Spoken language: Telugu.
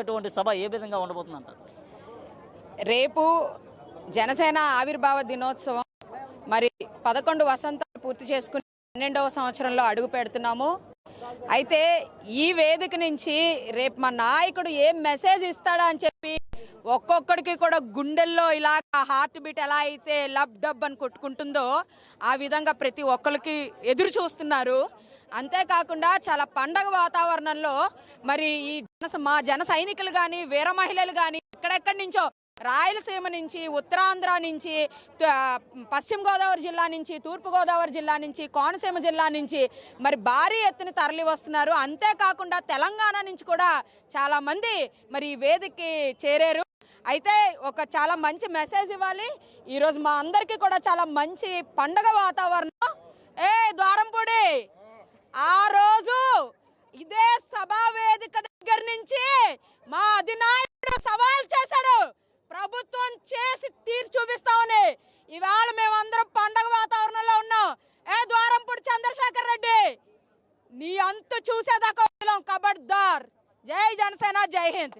అటువంటి సభ ఏ విధంగా ఉండబోతుందంటారు? రేపు జనసేన ఆవిర్భావ దినోత్సవం మరి 11 వసంతాలు పూర్తి చేసుకుని 12వ సంవత్సరంలో అడుగు పెడుతున్నాము. అయితే ఈ వేదిక నుంచి రేపు మా నాయకుడు ఏం మెసేజ్ ఇస్తాడా అని చెప్పి ఒక్కొక్కడికి కూడా గుండెల్లో ఇలాగ హార్ట్ బీట్ ఎలా అయితే లబ్ డబ్ అని కొట్టుకుంటుందో ఆ విధంగా ప్రతి ఒక్కరికి ఎదురు చూస్తున్నారు. అంతేకాకుండా చాలా పండగ వాతావరణంలో మరి ఈ మా జన సైనికులు కానీ వీర మహిళలు కానీ ఎక్కడెక్కడి నుంచో రాయలసీమ నుంచి, ఉత్తరాంధ్ర నుంచి, పశ్చిమ గోదావరి జిల్లా నుంచి, తూర్పు గోదావరి జిల్లా నుంచి, కోనసీమ జిల్లా నుంచి మరి భారీ ఎత్తున తరలి వస్తున్నారు. అంతేకాకుండా తెలంగాణ నుంచి కూడా చాలామంది మరి ఈ వేదికకి చేరారు. అయితే ఒక చాలా మంచి మెసేజ్ ఇవ్వాలి. ఈరోజు మా అందరికీ కూడా చాలా మంచి పండగ వాతావరణం. ద్వారంపూడి ఆ రోజు ఇదే సభా వేదిక దగ్గర నుంచి మా అధినాయకుడు సవాల్ చేశాడు, ప్రభుత్వం చేసి తీర్చి చూపిస్తామని. ఇవాళ మేమందరం పండగ వాతావరణంలో ఉన్నాం. ద్వారంపూడి చంద్రశేఖర్ రెడ్డి, నీ అంతు చూసేదాకా కబడ్దార్. జై జనసేన, జై హింద్.